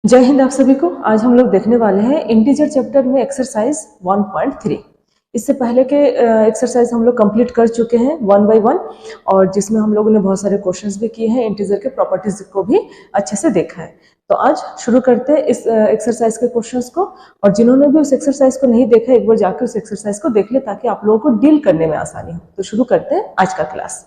जय हिंद आप सभी को। आज हम लोग देखने वाले हैं इंटीजर चैप्टर में एक्सरसाइज 1.3। इससे पहले के एक्सरसाइज हम लोग कंप्लीट कर चुके हैं 1 बाय 1 और जिसमें हम लोगों ने बहुत सारे क्वेश्चंस भी किए हैं, इंटीजर के प्रॉपर्टीज को भी अच्छे से देखा है। तो आज शुरू करते हैं इस एक्सरसाइज के क्वेश्चंस को, और जिन्होंने भी उस एक्सरसाइज को नहीं देखा एक बार जाकर उस एक्सरसाइज को देख ले ताकि आप लोगों को डील करने में आसानी हो। तो शुरू करते हैं आज का क्लास।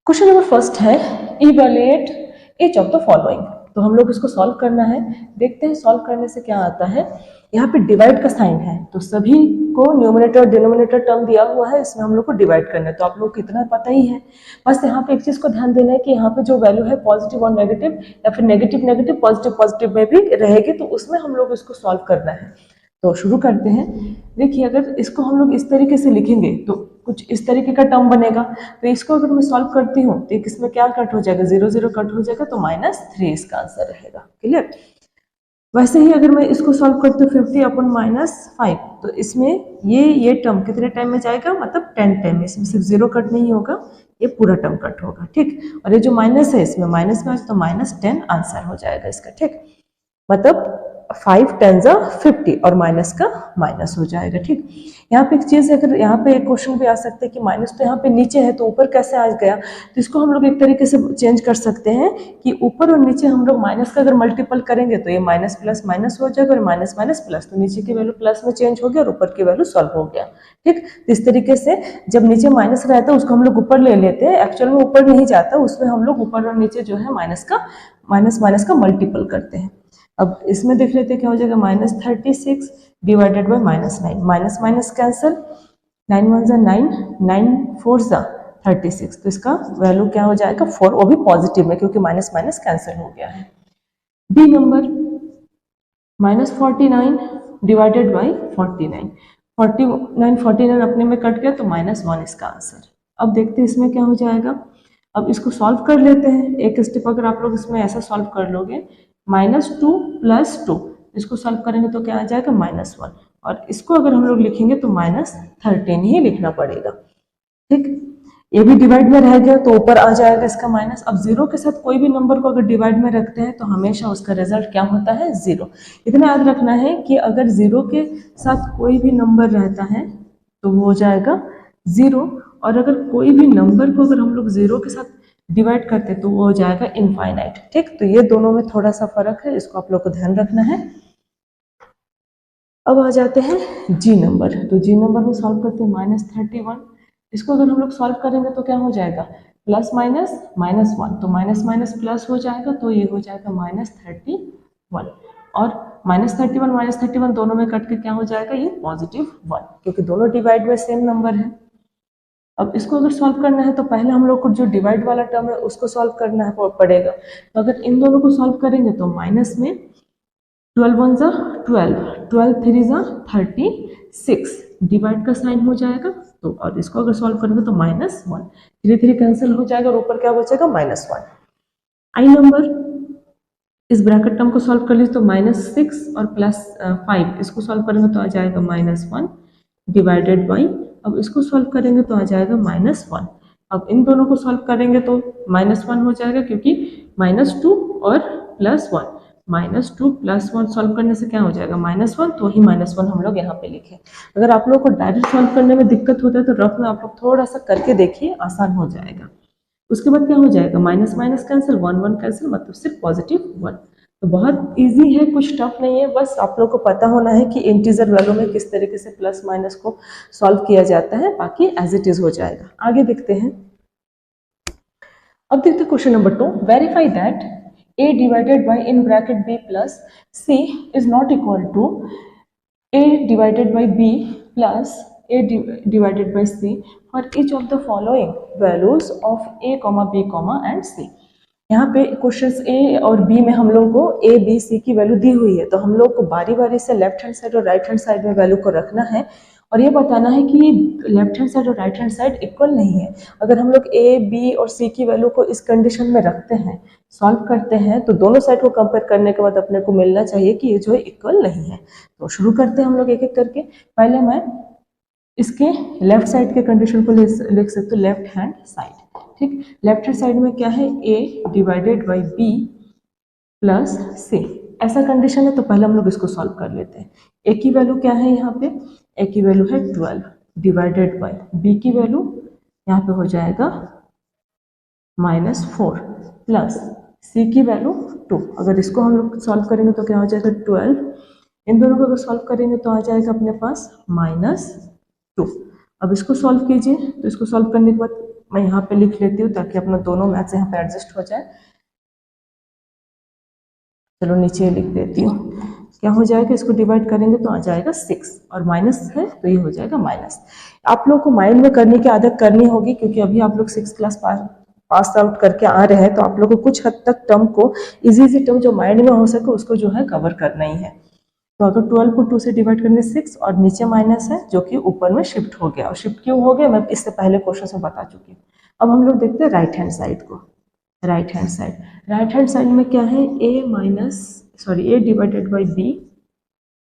क्वेश्चन नंबर फर्स्ट है evaluate each of the following। तो हम लोग इसको सॉल्व करना है। देखते हैं सॉल्व करने से क्या आता है। यहाँ पे डिवाइड का साइन है तो सभी को न्यूमरेटर और डिनोमिनेटर टर्म दिया हुआ है, इसमें हम लोग को डिवाइड करना है। तो आप लोग को इतना पता ही है। बस यहाँ पे एक चीज को ध्यान देना है कि यहाँ पे जो वैल्यू है पॉजिटिव और नेगेटिव या फिर नेगेटिव नेगेटिव पॉजिटिव पॉजिटिव में भी रहेगी, तो उसमें हम लोग इसको सॉल्व करना है। तो शुरू करते हैं। देखिए अगर इसको हम लोग इस तरीके से लिखेंगे तो कुछ इस तरीके का टर्म बनेगा। तो इसको अगर मैं सॉल्व करती हूँ तो इसमें क्या कट हो जाएगा, 0 0 कट हो जाएगा, तो -3 इसका आंसर रहेगा। क्लियर। वैसे ही अगर मैं इसको सॉल्व करती हूँ 50/-5, तो इसमें ये टर्म कितने टाइम में जाएगा, मतलब 10 टाइम में। इसमें सिर्फ 0 कट नहीं होगा, ये पूरा टर्म कट होगा। ठीक। और ये जो माइनस है इसमें माइनस में तो -10 आंसर हो जाएगा इसका। ठीक। मतलब 5 10 50 और माइनस का माइनस हो जाएगा। ठीक। यहाँ पे एक चीज है, अगर यहाँ पे एक क्वेश्चन भी आ सकता है कि माइनस तो यहाँ पे नीचे है तो ऊपर कैसे आ गया, तो इसको हम लोग एक तरीके से चेंज कर सकते हैं कि ऊपर और नीचे हम लोग माइनस का अगर मल्टीपल करेंगे तो ये माइनस प्लस माइनस हो जाएगा और माइनस माइनस प्लस, तो नीचे की वैल्यू प्लस में चेंज हो गया और ऊपर की वैल्यू सॉल्व हो गया। ठीक। तो इस तरीके से जब नीचे माइनस रहता है उसको हम लोग ऊपर ले लेते हैं, एक्चुअल में ऊपर नहीं जाता, उसमें हम लोग ऊपर और नीचे जो है माइनस का मल्टीपल करते हैं। अब इसमें देख लेते हैं क्या हो जाएगा, -36 divided by -9, minus minus cancel, 9 1 9, 9 4 36, तो इसका वैल्यू क्या हो जाएगा 4, वो भी पॉजिटिव में क्योंकि माइनस माइनस कैंसिल हो गया है। बी नंबर -49 डिवाइडेड बाई 49, 49 अपने में कट गया तो -1 इसका आंसर। अब देखते हैं इसमें क्या हो जाएगा। अब इसको सॉल्व कर लेते हैं। एक स्टेप अगर आप लोग इसमें ऐसा सॉल्व कर लोगे, -2 + 2, इसको सॉल्व करेंगे तो क्या आ जाएगा -1, और इसको अगर हम लोग लिखेंगे तो -13 ही लिखना पड़ेगा। ठीक। ये भी डिवाइड में रह गया तो ऊपर आ जाएगा इसका माइनस। अब 0 के साथ कोई भी नंबर को अगर डिवाइड में रखते हैं तो हमेशा उसका रिजल्ट क्या होता है, 0। इतना याद रखना है कि अगर 0 के साथ कोई भी नंबर रहता है तो वो हो जाएगा 0, और अगर कोई भी नंबर को अगर हम लोग 0 के साथ डिवाइड करते तो वो हो जाएगा इनफाइनाइट। ठीक। तो ये दोनों में थोड़ा सा फर्क है, इसको आप लोग को ध्यान रखना है। अब आ जाते हैं जी नंबर। तो जी नंबर में सॉल्व करते हैं -31, इसको अगर हम लोग सॉल्व करेंगे तो क्या हो जाएगा, प्लस माइनस -1, तो माइनस माइनस प्लस हो जाएगा, तो ये हो जाएगा -31, और -31 दोनों में कट के क्या हो जाएगा, ये +1, क्योंकि दोनों डिवाइड में सेम नंबर है। अब इसको अगर सॉल्व करना है तो पहले हम लोग को जो डिवाइड वाला टर्म है उसको सॉल्व करना है पड़ेगा। तो अगर इन दोनों को सॉल्व करेंगे तो माइनस में 12 1 12, 12 3 36, डिवाइड का साइन हो जाएगा। तो और इसको अगर सॉल्व करेंगे तो -1, 3 3 कैंसिल हो जाएगा और ऊपर क्या बचेगा -1। आई नंबर, इस ब्रैकेट टर्म को सॉल्व कर लीजिए तो -6 और +5, इसको सॉल्व करेंगे तो आ जाएगा -1 डिवाइडेड बाई, अब इसको सॉल्व करेंगे तो आ जाएगा -1। अब इन दोनों को सॉल्व करेंगे तो -1 हो जाएगा क्योंकि -2 और +1, -2 + 1 सॉल्व करने से क्या हो जाएगा -1, तो ही -1 हम लोग यहाँ पे लिखे। अगर आप लोगों को डायरेक्ट सॉल्व करने में दिक्कत होता है तो रफ में आप लोग थोड़ा सा करके देखिए, आसान हो जाएगा। उसके बाद क्या हो जाएगा, माइनस माइनस कैंसिल, 1 1 कैंसिल, मतलब सिर्फ +1। तो बहुत इजी है, कुछ टफ नहीं है, बस आप लोग को पता होना है कि इंटीजर वैल्यू में किस तरीके से प्लस माइनस को सॉल्व किया जाता है, बाकी एज इट इज हो जाएगा। आगे देखते हैं। अब देखते हैं question number 2, verify that a divided by in bracket b plus c is not equal to a divided by b plus a divided by c for each of the following values of a, b, and c। यहाँ पे questions ए और B में हम लोग को A B C की value दी हुई है, तो हम लोग को बारी बारी से लेफ्ट हैंड साइड और राइट हैंड साइड में वैल्यू को रखना है और ये बताना है कि लेफ्ट हैंड साइड और राइट हैंड साइड इक्वल नहीं है। अगर हम लोग ए बी और सी की वैल्यू को इस कंडीशन में रखते हैं, सॉल्व करते हैं, तो दोनों साइड को कंपेयर करने के बाद अपने को मिलना चाहिए कि ये जो है इक्वल नहीं है। तो शुरू करते हैं हम लोग एक एक करके। पहले मैं इसके लेफ्ट साइड के कंडीशन को लिख सकते हो, लेफ्ट हैंड साइड। ठीक। लेफ्ट हैंड साइड में क्या है, A divided by B plus सी, ऐसा कंडीशन है तो पहले हम लोग इसको सॉल्व कर लेते हैं। ए की वैल्यू क्या है यहाँ पे, ए की वैल्यू है 12 डिवाइडेड बाई बी की वैल्यू यहाँ पे हो जाएगा -4 प्लस सी की वैल्यू 2। अगर इसको हम लोग सॉल्व करेंगे तो क्या हो जाएगा 12, इन दोनों को अगर सॉल्व करेंगे तो आ जाएगा अपने पास -2। अब इसको सॉल्व कीजिए, तो इसको सॉल्व करने के बाद मैं यहाँ पे लिख लेती हूँ ताकि अपना दोनों मैथ्स यहाँ पे एडजस्ट हो जाए। चलो नीचे लिख देती हूँ, क्या हो जाएगा, इसको डिवाइड करेंगे तो आ जाएगा 6 और माइनस है तो ये हो जाएगा माइनस। आप लोग को माइंड में करने की आदत करनी होगी क्योंकि अभी आप लोग 6 क्लास पास आउट करके आ रहे हैं, तो आप लोग को कुछ हद तक टर्म को इजी टर्म जो माइंड में हो सके उसको जो है कवर करना ही है। तो अगर 12 को 2 से डिवाइड करने 6 और नीचे माइनस है जो कि ऊपर में शिफ्ट हो गया, और शिफ्ट क्यों हो गया मैं इससे पहले क्वेश्चन में बता चुकी हूँ। अब हम लोग देखते हैं राइट हैंड साइड को। राइट हैंड साइड में क्या है, A divided by B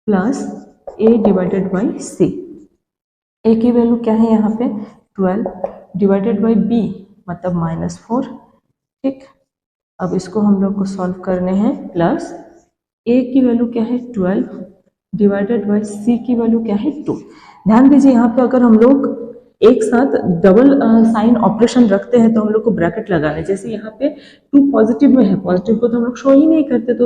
plus A divided by C. A की वैल्यू क्या है यहाँ पे 12 डिवाइडेड बाई बी मतलब -4, ठीक। अब इसको हम लोग को सॉल्व करने हैं, प्लस ए की वैल्यू क्या है 12 डिवाइडेड बाई सी की वैल्यू क्या है 2। ध्यान दीजिए यहाँ पे अगर हम लोग एक साथ डबल साइन ऑपरेशन रखते हैं तो हम लोग को ब्रैकेट लगाना है। जैसे यहाँ पे 2 पॉजिटिव में है, पॉजिटिव को तो हम लोग शो ही नहीं करते तो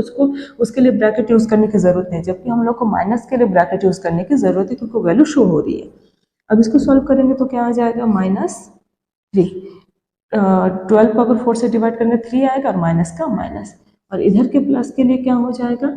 उसके लिए ब्रैकेट यूज करने की जरूरत नहीं, जबकि हम लोग को माइनस के लिए ब्रैकेट यूज करने की जरूरत है क्योंकि वैल्यू शो हो रही है। अब इसको सॉल्व करेंगे तो क्या आ जाएगा -3। 12 को अगर 4 से डिवाइड करेंगे 3 आएगा और माइनस का माइनस, और इधर के प्लस के लिए क्या हो जाएगा,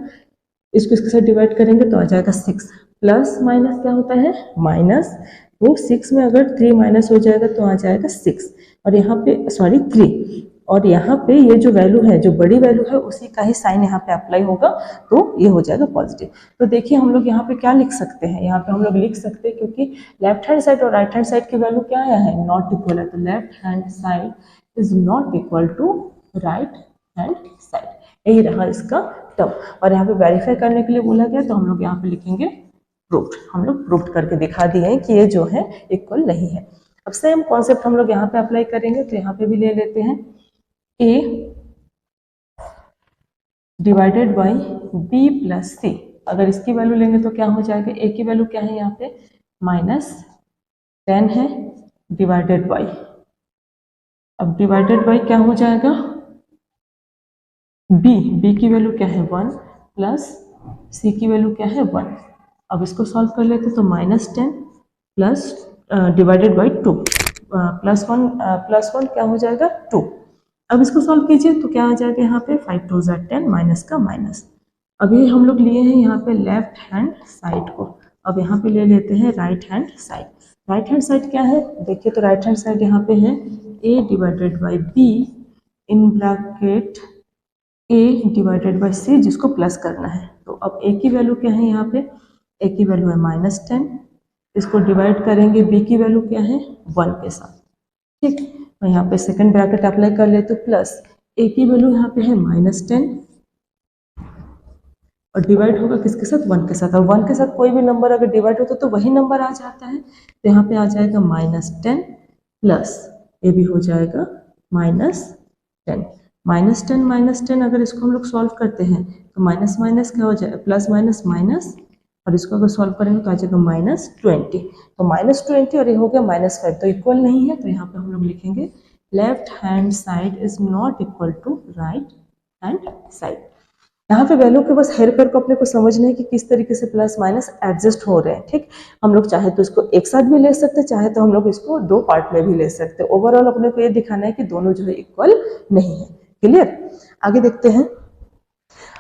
इसको इसके साथ डिवाइड करेंगे तो आ जाएगा 6 प्लस माइनस क्या होता है माइनस, वो 6 में अगर 3 माइनस हो जाएगा तो आ जाएगा 6 और यहाँ पे 3, और यहाँ पे ये जो वैल्यू है जो बड़ी वैल्यू है उसी का ही साइन यहाँ पे अप्लाई होगा तो ये हो जाएगा पॉजिटिव। तो देखिए हम लोग यहाँ पे क्या लिख सकते हैं, यहाँ पे हम लोग लिख सकते हैं क्योंकि लेफ्ट हैंड साइड और राइट हैंड साइड की वैल्यू क्या है नॉट इक्वल है, तो left hand side is not equal to right hand side, यही रहा इसका टर्म। और यहाँ पे वेरीफाई करने के लिए बोला गया तो हम लोग यहाँ पे लिखेंगे प्रूव्ड, हम लोग प्रूव्ड करके दिखा दिए हैं कि ये जो है इक्वल नहीं है। अब सेम कॉन्सेप्ट हम लोग यहाँ पे अप्लाई करेंगे, तो यहाँ पे भी ले लेते हैं a divided by b plus C. अगर इसकी वैल्यू लेंगे तो क्या हो जाएगा, a की वैल्यू क्या है यहाँ पे -10 है डिवाइडेड बाई, अब डिवाइडेड बाई क्या हो जाएगा b की वैल्यू क्या है 1 प्लस c की वैल्यू क्या है 1। अब इसको सॉल्व कर लेते तो -10 प्लस डिवाइडेड बाई 2 प्लस 1 क्या हो जाएगा 2। अब इसको सॉल्व कीजिए तो क्या आ जाएगा यहाँ पे 5 2 10 माइनस का माइनस। अभी हम लोग लिए हैं यहाँ पे लेफ्ट हैंड साइड को, अब यहाँ पे ले लेते हैं right hand side. Right hand side क्या है देखिए, तो राइट हैंड साइड यहाँ पे है a divided by be in bracket a divided by c जिसको प्लस करना है। तो अब a की वैल्यू क्या है यहाँ पे, a की वैल्यू है -10, इसको डिवाइड करेंगे b की वैल्यू क्या है 1 के साथ, ठीक। तो यहाँ पे सेकंड ब्रैकेट अप्लाई कर लेते तो प्लस a की वैल्यू यहाँ पे है -10 और डिवाइड होगा किसके साथ 1 के साथ, और 1 के साथ कोई भी नंबर अगर डिवाइड होता तो वही नंबर आ जाता है, तो यहाँ पे आ जाएगा -10 प्लस ये भी हो जाएगा -10 -10 अगर इसको हम लोग सॉल्व करते हैं तो माइनस माइनस क्या हो जाएगा प्लस माइनस माइनस, और इसको अगर सॉल्व करेंगे तो आ जाएगा -20, तो -20 और ये हो गया -5, तो इक्वल नहीं है। तो यहाँ पे हम लोग लिखेंगे left hand side is not equal to right hand side. यहाँ पे वैल्यू के बस हेर फेर को अपने को समझना है कि किस तरीके से प्लस माइनस एडजस्ट हो रहे हैं, ठीक। हम लोग चाहे तो इसको एक साथ भी ले सकते हैं, चाहे तो हम लोग इसको 2 पार्ट में भी ले सकते हैं। ओवरऑल अपने को ये दिखाना है कि दोनों जो है इक्वल नहीं है। क्लियर, आगे देखते हैं।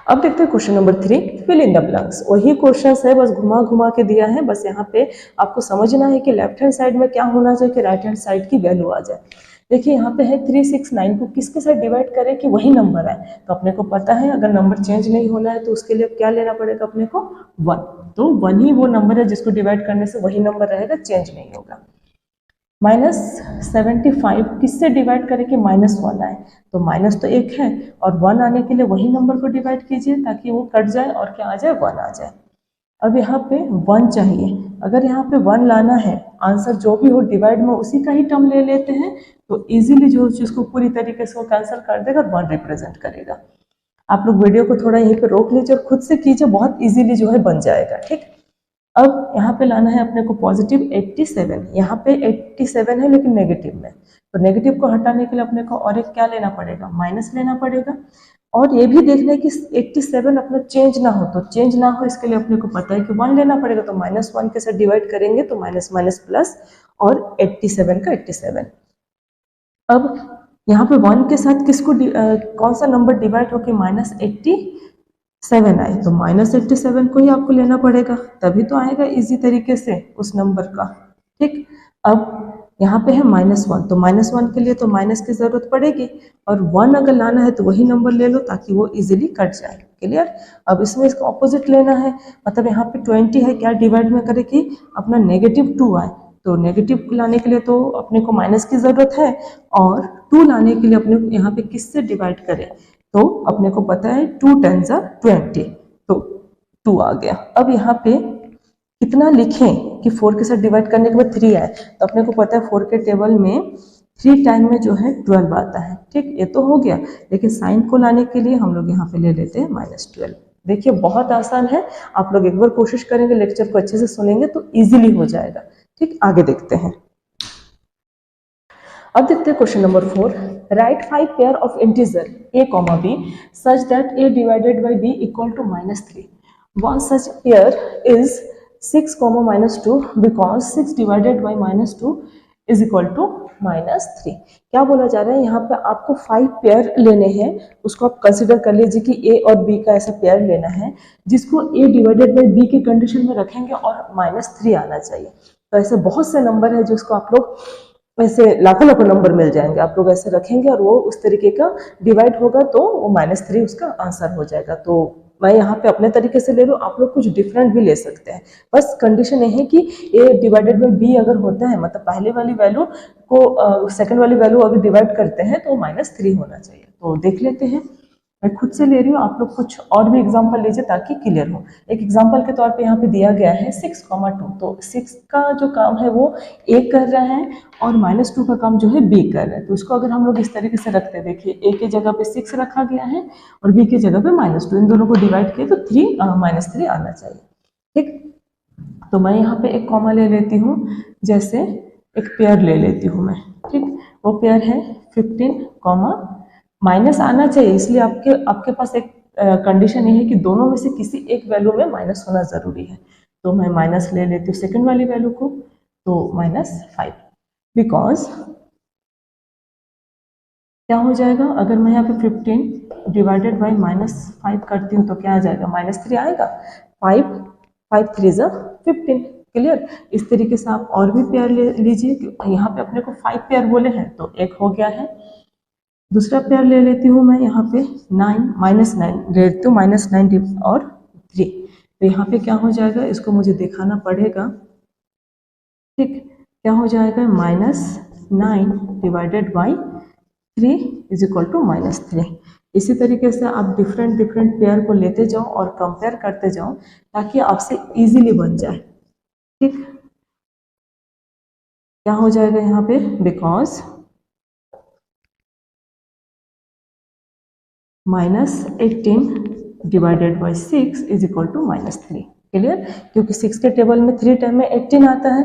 अब देखते हैं question number 3, fill in the blanks. वही क्वेश्चन है, बस घुमा घुमा के दिया है, बस यहाँ पे आपको समझना है कि लेफ्ट हैंड साइड में क्या होना चाहिए कि राइट हैंड साइड की वैल्यू आ जाए। देखिए यहाँ पे है 369 को किसके साथ डिवाइड करें कि वही नंबर आए, तो अपने को पता है अगर नंबर चेंज नहीं होना है तो उसके लिए क्या लेना पड़ेगा अपने को 1, तो 1 ही वो नंबर है जिसको डिवाइड करने से वही नंबर रहेगा, चेंज नहीं होगा। -75 किससे डिवाइड करें कि -1 आए, तो माइनस तो 1 है और 1 आने के लिए वही नंबर को डिवाइड कीजिए ताकि वो कट जाए और क्या आ जाए 1 आ जाए। अब यहाँ पे 1 चाहिए। अगर यहाँ पे 1 लाना है, आंसर जो भी हो डिवाइड में उसी का ही टर्म ले लेते हैं, तो इजीली जो चीज को पूरी तरीके से वो कैंसिल कर देगा और 1 रिप्रेजेंट करेगा। आप लोग वीडियो को थोड़ा यहीं पे रोक लीजिए और खुद से कीजिए, बहुत इजीली जो है बन जाएगा। ठीक, अब यहाँ पे लाना है अपने को पॉजिटिव 87। यहाँ पे 87 है लेकिन नेगेटिव में, तो नेगेटिव को हटाने के लिए अपने को और एक क्या लेना पड़ेगा, माइनस लेना पड़ेगा। और ये भी देखना है कि 87 अपना चेंज ना हो, तो चेंज ना हो इसके लिए अपने को पता है कि 1 लेना पड़ेगा, तो -1 के साथ डिवाइड करेंगे तो माइनस माइनस प्लस और 87 का 87। अब यहाँ पे 1 के साथ किसको कौन सा नंबर डिवाइड होके -87 आए, तो -87 को ही आपको लेना पड़ेगा, तभी तो आएगा इजी तरीके से उस नंबर का। ठीक, अब यहाँ पे है -1, तो -1 के लिए तो माइनस की जरूरत पड़ेगी, और 1 अगर लाना है तो वही नंबर ले लो ताकि वो इजीली कट जाए। क्लियर। अब इसमें इसका ऑपोजिट लेना है, मतलब यहाँ पे 20 है, क्या डिवाइड में करे कि अपना -2 आए, तो नेगेटिव लाने के लिए तो अपने को माइनस की जरूरत है, और 2 लाने के लिए अपने को यहाँ पे किससे डिवाइड करें, तो अपने को पता है 2 10 20, तो 2 आ गया। अब यहाँ पे कितना लिखें कि 4 के साथ डिवाइड करने के बाद 3 आए, तो अपने को पता है 4 के टेबल में 3 टाइम में जो है 12 आता है। ठीक, ये तो हो गया, लेकिन साइन को लाने के लिए हम लोग यहाँ पे ले लेते हैं -12। देखिए बहुत आसान है, आप लोग एक बार कोशिश करेंगे, लेक्चर को अच्छे से सुनेंगे तो इजीली हो जाएगा। ठीक, आगे देखते हैं। अब देखते हैं question number 4। Right 5 pair of integer a, b such that a divided by b equal to -3. One such pair is 6, -2 because 6 divided by -2 is equal to -3। क्या बोला जा रहा है, यहाँ पे आपको 5 पेयर लेने हैं, उसको आप कंसिडर कर लीजिए कि a और b का ऐसा पेयर लेना है जिसको a डिवाइडेड बाई b की कंडीशन में रखेंगे और -3 आना चाहिए। तो ऐसे बहुत से नंबर है जिसको आप लोग ऐसे लाखों लाखों नंबर मिल जाएंगे, आप लोग ऐसे रखेंगे और वो उस तरीके का डिवाइड होगा तो वो -3 उसका आंसर हो जाएगा। तो मैं यहाँ पे अपने तरीके से ले लूँ, आप लोग कुछ डिफरेंट भी ले सकते हैं, बस कंडीशन ये है कि a डिवाइडेड बाई b अगर होता है, मतलब पहले वाली वैल्यू को सेकंड वाली वैल्यू अगर डिवाइड करते हैं तो -3 होना चाहिए। तो देख लेते हैं, मैं खुद से ले रही हूँ, आप लोग कुछ और भी एग्जांपल लीजिए ताकि क्लियर हो। एक एग्जांपल के तौर पे यहाँ पे दिया गया है 6, 2, तो 6 का जो काम है वो a कर रहा है और -2 का काम जो है b कर रहा है। तो इसको अगर हम लोग इस तरीके से रखते हैं, देखिए a के जगह पे 6 रखा गया है और b के जगह पे -2, इन दोनों को डिवाइड किए तो -3 आना चाहिए। ठीक, तो मैं यहाँ पे एक कॉमा ले लेती हूँ, जैसे एक पेयर ले लेती हूँ मैं। ठीक, वो पेयर है 15, माइनस आना चाहिए, इसलिए आपके पास एक कंडीशन ये है कि दोनों में से किसी एक वैल्यू में माइनस होना जरूरी है। तो मैं माइनस ले लेती हूँ सेकंड वाली वैल्यू को, तो -5, बिकॉज क्या हो जाएगा, अगर मैं यहाँ पे 15 डिवाइडेड बाई -5 करती हूँ तो क्या आ जाएगा, -3 आएगा। 5 3 15। क्लियर। इस तरीके से आप और भी पेयर ले लीजिए, यहाँ पे अपने को 5 पेयर बोले हैं तो एक हो गया है। दूसरा पेयर ले लेती हूँ मैं यहाँ पे 9 -9 ले लेती हूँ, -9 और 3, तो यहाँ पे क्या हो जाएगा, इसको मुझे दिखाना पड़ेगा। ठीक, क्या हो जाएगा, -9 divided by 3 is equal to -3। इसी तरीके से आप डिफरेंट पेयर को लेते जाओ और कंपेयर करते जाओ ताकि आपसे इजीली बन जाए। ठीक, क्या हो जाएगा यहाँ पे, because -18 divided by 6 is equal to -3। Clear, क्योंकि 6 के टेबल में 3 टाइम में 18 आता है।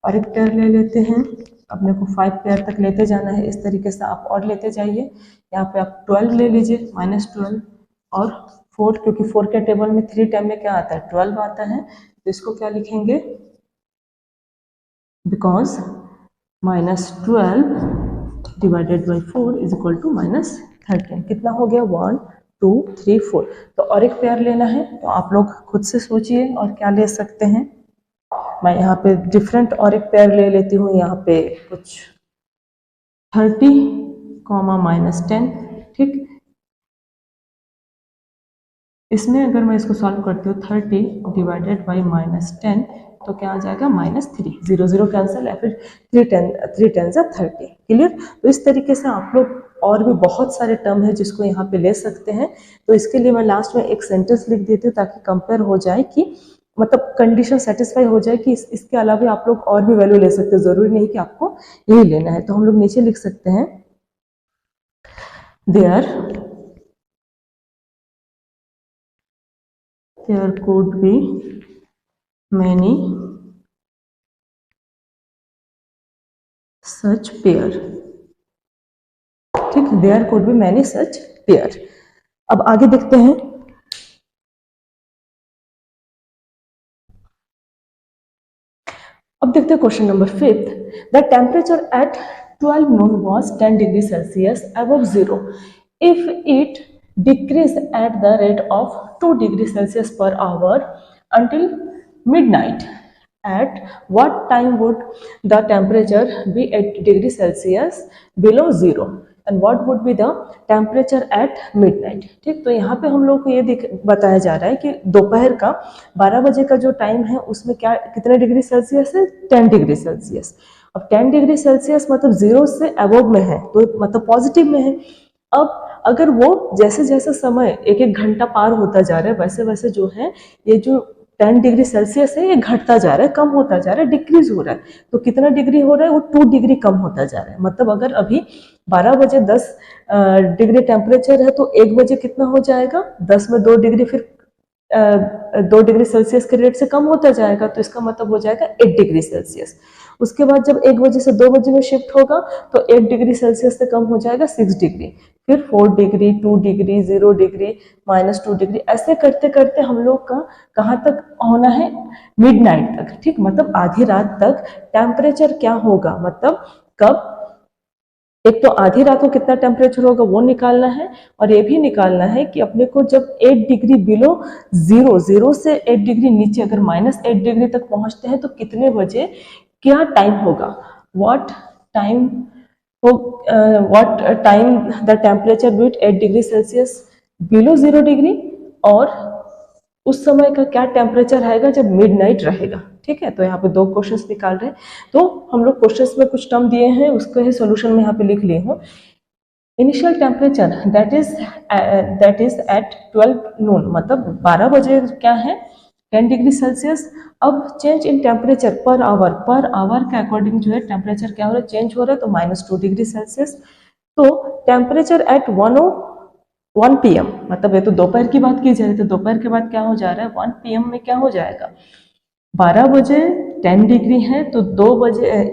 और एक पेयर ले लेते हैं, अपने को 5 पेयर तक लेते जाना है, इस तरीके से आप और लेते जाइए। यहाँ पे आप 12 ले लीजिए, -12 और 4, क्योंकि 4 के टेबल में 3 टाइम में क्या आता है, 12 आता है, तो इसको क्या लिखेंगे, because -12 divided by 4 is equal to -13। कितना हो गया, 1 2 3 4। तो और एक पेयर लेना है, तो आप लोग खुद से सोचिए और क्या ले सकते हैं। मैं यहाँ पे डिफरेंट और एक पेयर ले लेती हूँ, यहाँ पे कुछ 30, -10। ठीक, इसमें अगर मैं इसको सॉल्व करती हूँ 30 डिवाइडेड बाई -10 तो क्या आ जाएगा, -3, 0 0 कैंसिल है, फिर 3 10 30। क्लियर। तो इस तरीके से आप लोग और भी बहुत सारे टर्म है जिसको यहाँ पे ले सकते हैं। तो इसके लिए मैं लास्ट में एक सेंटेंस लिख देती हूँ ताकि कंपेयर हो जाए कि मतलब कंडीशन सेटिस्फाई हो जाए कि इसके अलावा आप लोग और भी वैल्यू ले सकते हैं, जरूरी नहीं कि आपको यही लेना है। तो हम लोग नीचे लिख सकते हैं there could be many such pair। ठीक, there could be many such pair। अब आगे देखते हैं। अब देखते हैं question number 5। The temperature at 12 noon was 10 degree Celsius above zero if it decreased at the rate of 2 degree Celsius per hour until midnight. At what time would the temperature be 8 degree Celsius below zero and what would be the temperature at midnight। ठीक, तो यहाँ पे हम लोग को ये बताया जा रहा है कि दोपहर का 12 बजे का जो टाइम है उसमें क्या कितने डिग्री सेल्सियस है, 10 डिग्री सेल्सियस। अब 10 डिग्री सेल्सियस मतलब जीरो से अबव में है, तो मतलब पॉजिटिव में है। अब अगर वो जैसे जैसे समय एक एक घंटा पार होता जा रहा है वैसे वैसे जो है ये जो 10 डिग्री सेल्सियस है ये घटता जा रहा है, कम होता जा रहा है, डिक्रीज हो रहा है। तो कितना डिग्री हो रहा है, वो 2 डिग्री कम होता जा रहा है। मतलब अगर अभी 12 बजे 10 डिग्री टेम्परेचर है तो 1 बजे कितना हो जाएगा, 10 में 2 डिग्री, फिर 2 डिग्री सेल्सियस के रेट से कम होता जाएगा, तो इसका मतलब हो जाएगा 8 डिग्री सेल्सियस। उसके बाद जब 1 बजे से 2 बजे में शिफ्ट होगा तो 8 डिग्री सेल्सियस से कम हो जाएगा 6 डिग्री, फिर 4 डिग्री, 2 डिग्री, 0 डिग्री, -2 डिग्री, ऐसे करते करते हम लोग का कहाँ तक होना है, मिडनाइट तक। ठीक, मतलब आधी रात तक टेम्परेचर क्या होगा, मतलब कब, एक तो आधी रात को कितना टेम्परेचर होगा वो निकालना है, और ये भी निकालना है कि अपने को जब 8 डिग्री बिलो जीरो से 8 डिग्री नीचे अगर -8 डिग्री तक पहुंचते हैं तो कितने बजे क्या टाइम होगा, what time the temperature with 8 degree Celsius below 0 degree, और उस समय का क्या टेम्परेचर आएगा जब मिडनाइट रहेगा। ठीक है, तो यहाँ पे 2 क्वेश्चंस निकाल रहे हैं। तो हम लोग क्वेश्चंस में कुछ टर्म दिए हैं, उसका ही सॉल्यूशन में यहाँ पे लिख लिए हूँ। Initial temperature that is at 12 noon, मतलब 12 बजे क्या है, 10 डिग्री सेल्सियस। अब change in temperature per hour के अकॉर्डिंग जो है टेम्परेचर क्या हो रहा है, चेंज हो रहा है, तो -2 डिग्री सेल्सियस। तो टेम्परेचर एट 1 PM, मतलब ये तो दोपहर की बात की जाए तो दोपहर के बाद क्या हो जा रहा है, 1 PM में क्या हो जाएगा, 12 बजे 10 डिग्री है तो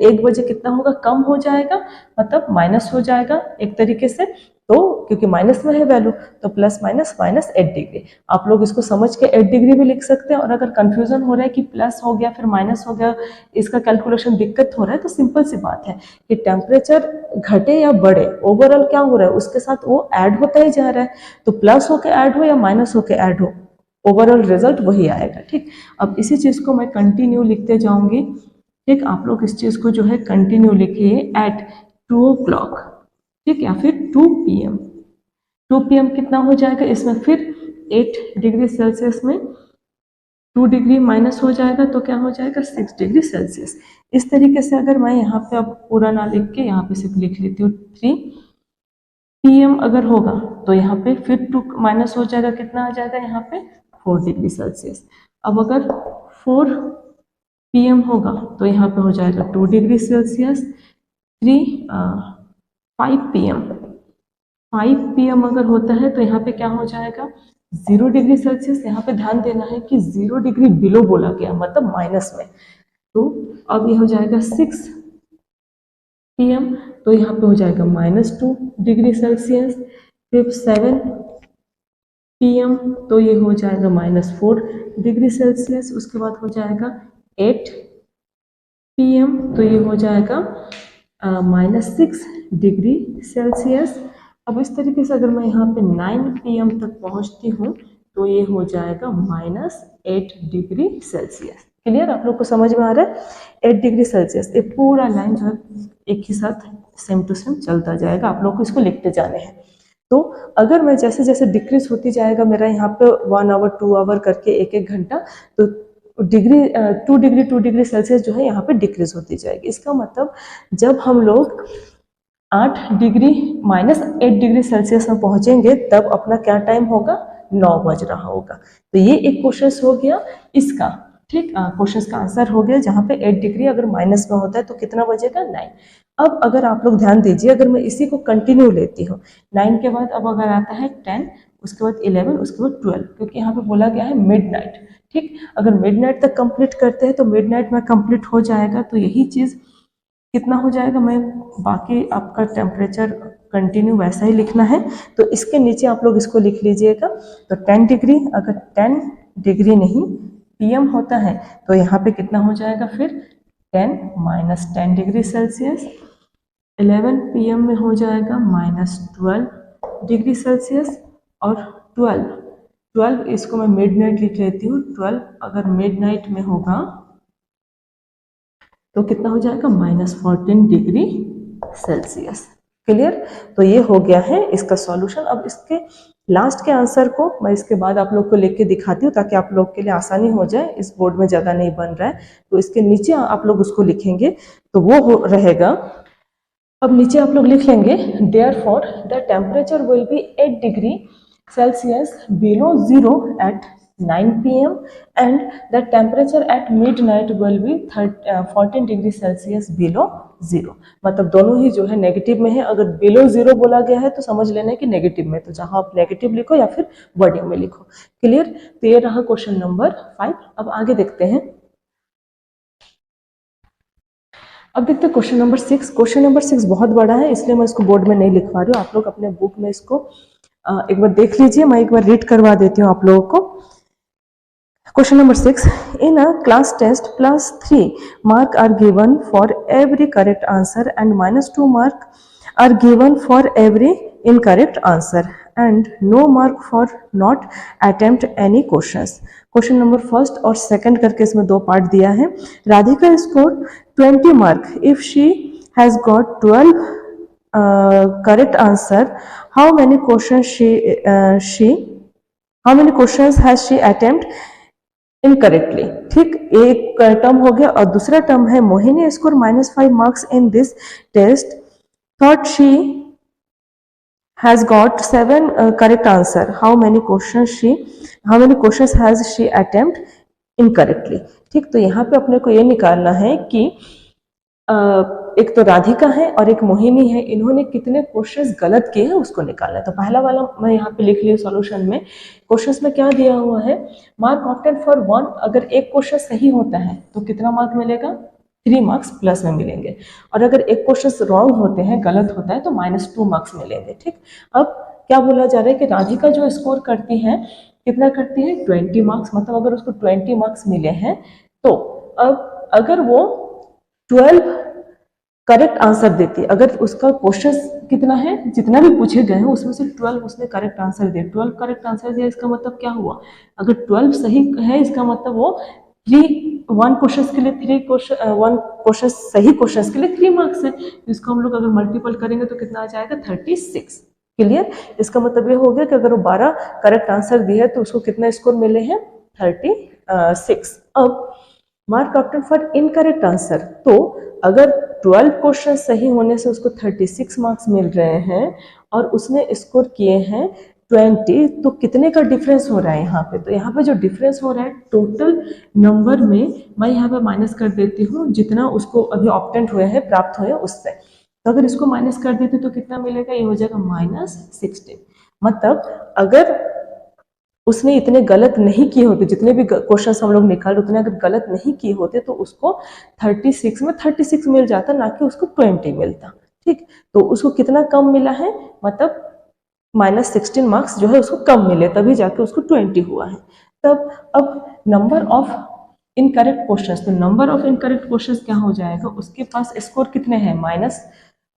1 बजे कितना होगा, कम हो जाएगा, मतलब माइनस हो जाएगा एक तरीके से। तो क्योंकि माइनस में है वैल्यू तो प्लस माइनस -8 डिग्री। आप लोग इसको समझ के 8 डिग्री भी लिख सकते हैं, और अगर कंफ्यूजन हो रहा है कि प्लस हो गया फिर माइनस हो गया, इसका कैलकुलेशन दिक्कत हो रहा है, तो सिंपल सी बात है कि टेम्परेचर घटे या बढ़े, ओवरऑल क्या हो रहा है उसके साथ वो ऐड होता ही जा रहा है। तो प्लस होके ऐड हो या माइनस होके ऐड हो, ओवरऑल रिजल्ट वही आएगा। ठीक, अब इसी चीज को मैं कंटिन्यू लिखते जाऊंगी। ठीक, आप लोग इस चीज को जो है कंटिन्यू लिखिए एट 2 o'clock, ठीक, या फिर 2 PM। 2 PM कितना हो जाएगा, इसमें फिर 8 डिग्री सेल्सियस में 2 डिग्री माइनस हो जाएगा तो क्या हो जाएगा 6 डिग्री सेल्सियस। इस तरीके से अगर मैं यहाँ पे अब पूरा ना लिख के यहाँ पे सिर्फ लिख लेती हूँ 3 PM अगर होगा तो यहाँ पे फिर 2 माइनस हो जाएगा, कितना आ जाएगा यहाँ पे 4 डिग्री सेल्सियस। अब अगर 4 PM होगा तो यहाँ पे हो जाएगा 2 डिग्री सेल्सियस। 5 PM अगर होता है तो यहाँ पे क्या हो जाएगा 0 डिग्री सेल्सियस। यहाँ पे ध्यान देना है कि 0 डिग्री बिलो बोला गया, मतलब माइनस में। तो अब ये हो जाएगा 6 PM, तो यहाँ पे हो जाएगा -2 डिग्री सेल्सियस। फिर 7 PM तो ये हो जाएगा -4 डिग्री सेल्सियस। उसके बाद हो जाएगा 8 PM तो ये हो जाएगा -6 डिग्री सेल्सियस। अब इस तरीके से अगर मैं यहाँ पे 9 PM तक पहुँचती हूँ तो ये हो जाएगा -8 डिग्री सेल्सियस। क्लियर, आप लोग को समझ में आ रहा है। 8 डिग्री सेल्सियस ये पूरा लाइन जो है एक ही साथ सेम टू सेम चलता जाएगा, आप लोग को इसको लिखते जाने हैं। तो अगर मैं जैसे जैसे डिक्रीज होती जाएगा मेरा यहाँ पे 1 आवर 2 आवर करके एक एक घंटा, तो 2 डिग्री सेल्सियस जो है यहाँ पे डिक्रीज होती जाएगी। इसका मतलब जब हम लोग 8 डिग्री -8 डिग्री सेल्सियस में पहुंचेंगे तब अपना क्या टाइम होगा, 9 बज रहा होगा। तो ये एक क्वेश्चन हो गया इसका। ठीक, क्वेश्चन का आंसर हो गया, जहाँ पे 8 डिग्री अगर माइनस में होता है तो कितना बचेगा 9। अब अगर आप लोग ध्यान दीजिए, अगर मैं इसी को कंटिन्यू लेती हूँ 9 के बाद अब अगर आता है 10, उसके बाद 11, उसके बाद 12, क्योंकि यहाँ पे बोला गया है मिडनाइट। ठीक, अगर मिडनाइट तक कंप्लीट करते हैं तो मिडनाइट में कंप्लीट हो जाएगा, तो यही चीज़ कितना हो जाएगा, मैं बाकी आपका टेम्परेचर कंटिन्यू वैसा ही लिखना है, तो इसके नीचे आप लोग इसको लिख लीजिएगा। तो 10 डिग्री, अगर 10 डिग्री नहीं पीएम होता है तो यहाँ पे कितना हो जाएगा फिर 10 माइनस 10 डिग्री सेल्सियस। 11 पीएम में हो जाएगा माइनस 12 डिग्री सेल्सियस। और 12 इसको मैं मिडनाइट लिख लेती हूँ। 12 अगर मिडनाइट में होगा तो कितना हो जाएगा -14 डिग्री सेल्सियस। क्लियर, तो ये हो गया है इसका सॉल्यूशन। अब इसके लास्ट के आंसर को मैं इसके बाद आप लोग को लिख के दिखाती हूँ ताकि आप लोग के लिए आसानी हो जाए, इस बोर्ड में जगह नहीं बन रहा है तो इसके नीचे आप लोग उसको लिखेंगे तो वो रहेगा। अब नीचे आप लोग लिख लेंगे therefore the temperature will be 8 degree Celsius below zero at 9 p.m. and the temperature at midnight will be 14 degree Celsius below zero. मतलब दोनों ही जो है नेगेटिव में है। अगर बिलो जीरो बोला गया है तो समझ लेना है कि नेगेटिव में, तो जहां आप नेगेटिव लिखो या फिर वर्डिंग में लिखो। क्लियर, तो ये रहा क्वेश्चन नंबर 5। अब आगे देखते हैं। अब देखते हैं क्वेश्चन नंबर 6। क्वेश्चन नंबर 6 बहुत बड़ा है इसलिए मैं इसको बोर्ड में नहीं लिखवा रही हूँ, आप लोग अपने बुक में इसको एक बार देख लीजिए, मैं एक बार रीड करवा देती हूँ आप लोगों को। Question number 6, in a class test +3 mark are given for every correct answer and -2 mark are given for every incorrect answer and no mark for not attempt any questions. Question number first और second करके इसमें दो part दिया है। Radhika score 20 mark if she has got 12 correct answer. How many questions how many questions has she attempt incorrectly. ठीक, एक term हो गया। और दूसरा टर्म है Mohini score -5 marks in this test thought she has got 7 correct answer. How many questions has she attempt incorrectly. ठीक, तो यहाँ पे अपने को ये निकालना है कि एक तो राधिका है और एक मोहिनी है, इन्होंने कितने क्वेश्चंस गलत किए हैं उसको निकालना है। तो पहला वाला मैं यहाँ पे लिख लिया सॉल्यूशन में। क्वेश्चंस में क्या दिया हुआ है, मार्क ऑप्टेन फॉर 1, अगर एक क्वेश्चन सही होता है तो कितना मार्क मिलेगा, 3 मार्क्स प्लस में मिलेंगे। और अगर एक क्वेश्चन रॉन्ग होते हैं, गलत होता है, तो -2 मार्क्स मिलेंगे। ठीक, अब क्या बोला जा रहा है कि राधिका जो स्कोर करती है कितना करती है, 20 मार्क्स। मतलब अगर उसको 20 मार्क्स मिले हैं तो अब अगर वो 12 करेक्ट आंसर देती है, अगर उसका क्वेश्चन कितना है, जितना भी पूछे गए हैं उसमें से 12 उसने करेक्ट आंसर दिया, 12 करेक्ट आंसर दिया, इसका मतलब क्या हुआ, अगर 12 सही है इसका मतलब वो 1 क्वेश्चन के लिए 1 क्वेश्चन सही क्वेश्चन के लिए 3 मार्क्स है। इसको हम लोग अगर मल्टीपल करेंगे तो कितना आ जाएगा, 36। क्लियर, इसका मतलब ये हो गया कि अगर वो 12 करेक्ट आंसर दिया है तो उसको कितना स्कोर मिले हैं, 36। अब mark obtain for incorrect answer, तो अगर 12 क्वेश्चन सही होने से उसको 36 मार्क्स मिल रहे हैं और उसने स्कोर किए हैं 20, तो कितने का डिफरेंस हो रहा है यहाँ पे, तो यहाँ पे जो डिफरेंस हो रहा है टोटल नंबर में मैं यहाँ पे माइनस कर देती हूँ जितना उसको अभी ऑप्टेंट हुए हैं, प्राप्त हुए हैं उससे। तो अगर इसको माइनस कर देती तो कितना मिलेगा, ये हो जाएगा -16। मतलब अगर उसने इतने गलत नहीं किए होते, जितने भी क्वेश्चंस हम लोग निकाल उतने अगर गलत नहीं किए होते तो उसको 36 में 36 मिल जाता, ना कि उसको 20 मिलता। ठीक, तो उसको कितना कम मिला है, मतलब -16 मार्क्स जो है उसको कम मिले, तभी जाके उसको 20 हुआ है। तब अब नंबर ऑफ इनकरेक्ट क्वेश्चंस, तो नंबर ऑफ इनकरेक्ट क्वेश्चंस क्या हो जाएगा, उसके पास स्कोर कितने हैं,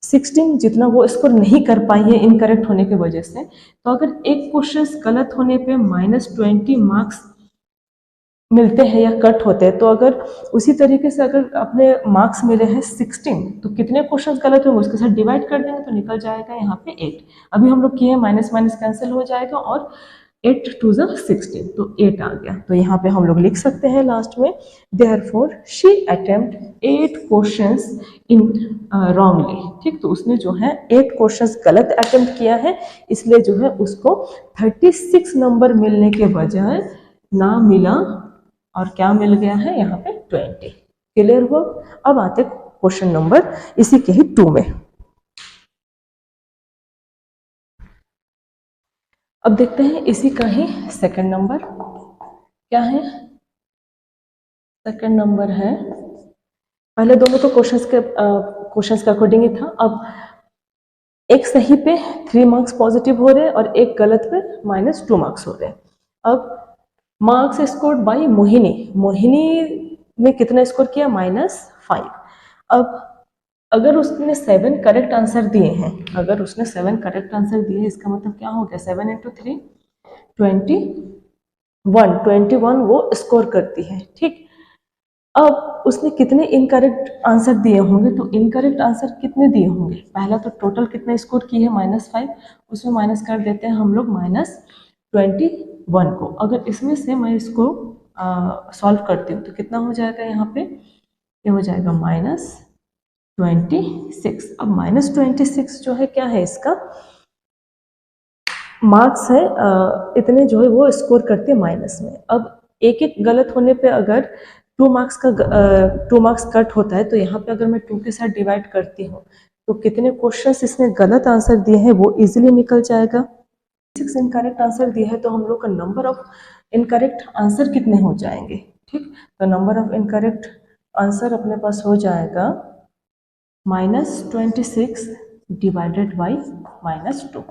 -16, जितना वो स्कोर नहीं कर पाई है इनकरेक्ट होने की वजह से। तो अगर एक क्वेश्चन गलत होने पे -20 मार्क्स मिलते हैं या कट होते हैं, तो अगर उसी तरीके से अगर अपने मार्क्स मिले हैं 16, तो कितने क्वेश्चन गलत होंगे उसके साथ डिवाइड कर देंगे तो निकल जाएगा यहाँ पे 8। अभी हम लोग किए माइनस माइनस कैंसिल हो जाएगा और 8 2 16, तो 8 आ गया। तो यहाँ पे हम लोग लिख सकते हैं लास्ट में, therefore she attempt 8 questions in wrongly. ठीक, तो उसने जो है 8 क्वेश्चंस गलत अटेम्प्ट किया है, इसलिए जो है उसको 36 नंबर मिलने के बजाय ना मिला और क्या मिल गया है यहाँ पे 20। क्लियर हुआ। अब आते क्वेश्चन नंबर इसी के ही 2 में। अब देखते हैं इसी का ही सेकंड नंबर क्या है। सेकंड नंबर है, पहले दोनों तो क्वेश्चंस के अकॉर्डिंग ही था। अब एक सही पे 3 मार्क्स पॉजिटिव हो रहे हैं और एक गलत पे -2 मार्क्स हो रहे हैं। अब marks scored by Mohini, Mohini ने कितना स्कोर किया, -5। अब अगर उसने 7 करेक्ट आंसर दिए हैं, अगर उसने 7 करेक्ट आंसर दिए, इसका मतलब क्या हो गया, 7 × 3 21 वो स्कोर करती है। ठीक, अब उसने कितने इनकरेक्ट आंसर दिए होंगे, तो इनकरेक्ट आंसर कितने दिए होंगे, पहला तो टोटल कितना स्कोर की है -5, उसमें माइनस कर देते हैं हम लोग -21 को। अगर इसमें से मैं इसको सॉल्व करती हूँ तो कितना हो जाएगा, यहाँ पे ये हो जाएगा -26। अब -26 जो है क्या है, इसका मार्क्स है, इतने जो है वो स्कोर करते हैं माइनस में। अब एक एक गलत होने पे अगर 2 मार्क्स कट होता है, तो यहाँ पे अगर मैं 2 के साथ डिवाइड करती हूँ तो कितने क्वेश्चंस इसने गलत आंसर दिए हैं वो इजीली निकल जाएगा। 6 इनकरेक्ट आंसर दिए हैं, तो हम लोग का नंबर ऑफ इनकरेक्ट आंसर कितने हो जाएंगे। ठीक, तो नंबर ऑफ इनकरेक्ट आंसर अपने पास हो जाएगा -26 डिवाइडेड बाई -2।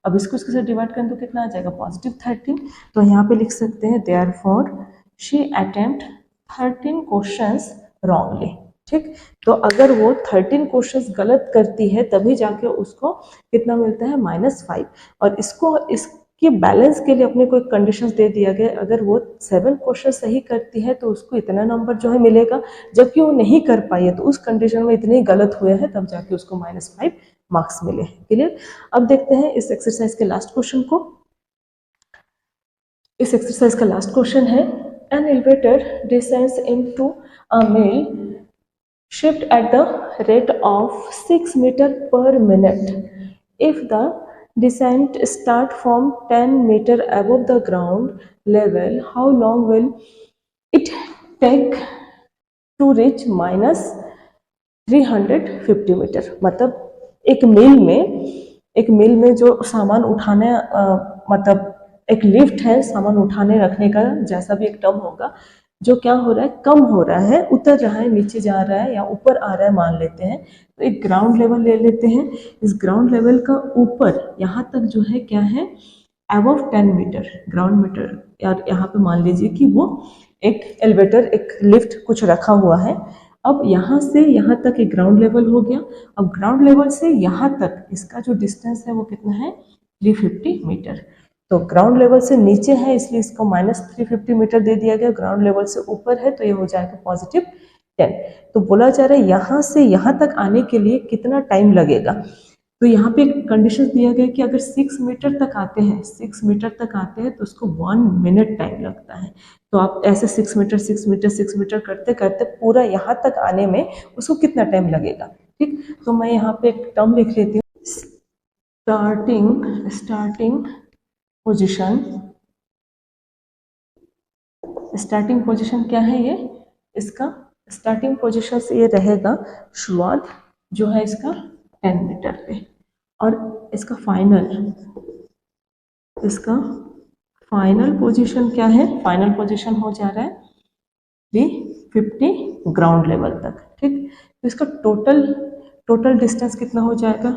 अब इसको इसके साथ डिवाइड करें तो कितना आ जाएगा, +13। तो यहाँ पे लिख सकते हैं therefore she attempt 13 questions wrongly. ठीक, तो अगर वो 13 क्वेश्चंस गलत करती है तभी जाके उसको कितना मिलता है, -5। और इसके बैलेंस के लिए अपने को एक कंडीशन दे दिया गया, अगर वो 7 क्वेश्चन सही करती है तो उसको इतना नंबर जो है मिलेगा, जबकि वो नहीं कर पाई है तो उस कंडीशन में इतने गलत हुए हैं तब जाके उसको -5 मार्क्स मिले हैं। क्लियर। अब देखते हैं इस एक्सरसाइज के लास्ट क्वेश्चन को। इस एक्सरसाइज का लास्ट क्वेश्चन है, an elevator descends into a mail shift at the rate of 6 meter per minute. If the descent start from 10 meter above the ground level, how long will it take to reach -350 metre. मतलब एक मील में जो सामान उठाने मतलब एक lift है, सामान उठाने रखने का जैसा भी एक टर्म होगा, जो क्या हो रहा है, कम हो रहा है, उतर रहा है, नीचे जा रहा है या ऊपर आ रहा है मान लेते हैं। तो एक ग्राउंड लेवल ले लेते हैं, इस ग्राउंड लेवल का ऊपर यहाँ तक जो है क्या है, अबव 10 मीटर ग्राउंड मीटर, यार यहाँ पे मान लीजिए कि वो एक एलिवेटर, एक लिफ्ट कुछ रखा हुआ है। अब यहाँ से यहाँ तक एक ग्राउंड लेवल हो गया। अब ग्राउंड लेवल से यहाँ तक इसका जो डिस्टेंस है वो कितना है, 350 मीटर। तो ग्राउंड लेवल से नीचे है इसलिए इसको -350 मीटर दे दिया गया, ग्राउंड लेवल से ऊपर है तो ये हो जाएगा +10। तो बोला जा रहा है यहाँ से यहाँ तक आने के लिए कितना टाइम लगेगा। तो यहाँ पे कंडीशन दिया गया कि अगर 6 मीटर तक आते हैं, 6 मीटर तक आते हैं तो उसको 1 मिनट टाइम लगता है। तो आप ऐसे 6 मीटर 6 मीटर 6 मीटर करते करते पूरा यहाँ तक आने में उसको कितना टाइम लगेगा। ठीक, तो मैं यहाँ पे एक टर्म लिख लेती हूँ, स्टार्टिंग पोजीशन क्या है, ये इसका स्टार्टिंग पोजीशन से ये रहेगा, शुरुआत जो है इसका 10 मीटर पे, और इसका फाइनल पोजीशन क्या है, फाइनल पोजीशन हो जा रहा है 350 ग्राउंड लेवल तक। ठीक, तो इसका टोटल डिस्टेंस कितना हो जाएगा,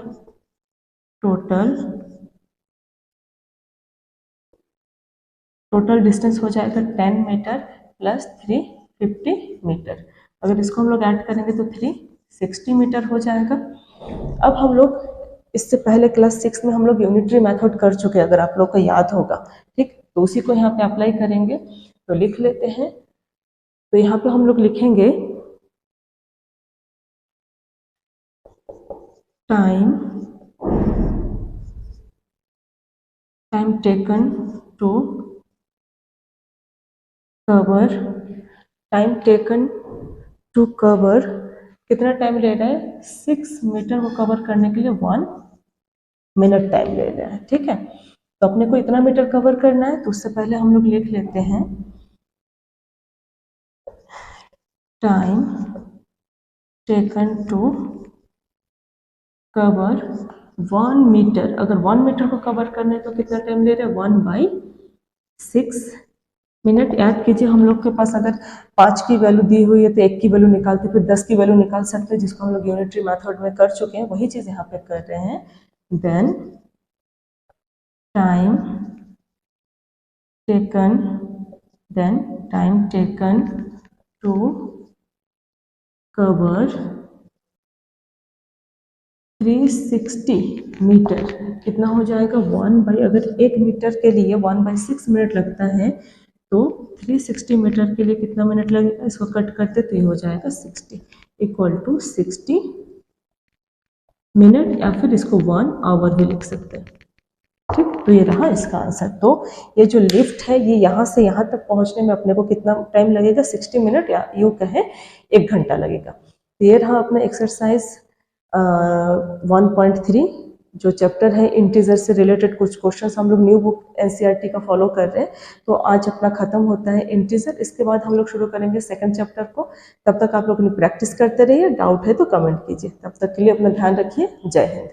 टोटल डिस्टेंस हो जाएगा 10 मीटर प्लस 350 मीटर। अगर इसको हम लोग ऐड करेंगे तो 360 मीटर हो जाएगा। अब हम लोग इससे पहले क्लास 6 में हम लोग यूनिटरी मेथड कर चुके हैं, अगर आप लोग को याद होगा। ठीक, तो उसी को यहाँ पे अप्लाई करेंगे, तो लिख लेते हैं। तो यहाँ पे हम लोग लिखेंगे टाइम टेकन टू कवर, कितना टाइम ले रहा है, 6 मीटर को कवर करने के लिए 1 मिनट टाइम ले रहा है। ठीक है, तो अपने को इतना मीटर कवर करना है, तो उससे पहले हम लोग लिख लेते हैं time taken to cover 1 metre. अगर 1 मीटर को कवर करने तो कितना टाइम ले रहे हैं, 1/6 मिनट। याद कीजिए हम लोग के पास अगर 5 की वैल्यू दी हुई है तो 1 की वैल्यू निकालते, फिर 10 की वैल्यू निकाल सकते हैं, जिसको हम लोग यूनिटरी मेथड में कर चुके हैं, वही चीज़ यहाँ पे कर रहे हैं। Then time taken, then time taken to cover 360 metre कितना हो जाएगा, 1 अगर 1 मीटर के लिए 1/6 मिनट लगता है तो 360 मीटर के लिए कितना मिनट लगेगा, इसको कट करते तो ये हो जाएगा 60 इक्वल टू 60 मिनट, या फिर इसको 1 आवर भी लिख सकते हैं। ठीक, तो ये रहा इसका आंसर। तो ये जो लिफ्ट है ये यहाँ से यहाँ तक पहुँचने में अपने को कितना टाइम लगेगा, 60 मिनट, या यूँ कहें 1 घंटा लगेगा। तो ये रहा अपना एक्सरसाइज 1.3 जो चैप्टर है इंटीजर से रिलेटेड कुछ क्वेश्चंस हम लोग न्यू बुक एनसीईआरटी का फॉलो कर रहे हैं। तो आज अपना खत्म होता है इंटीजर, इसके बाद हम लोग शुरू करेंगे सेकंड चैप्टर को। तब तक आप लोग प्रैक्टिस करते रहिए, डाउट है तो कमेंट कीजिए। तब तक के लिए अपना ध्यान रखिए। जय हिंद।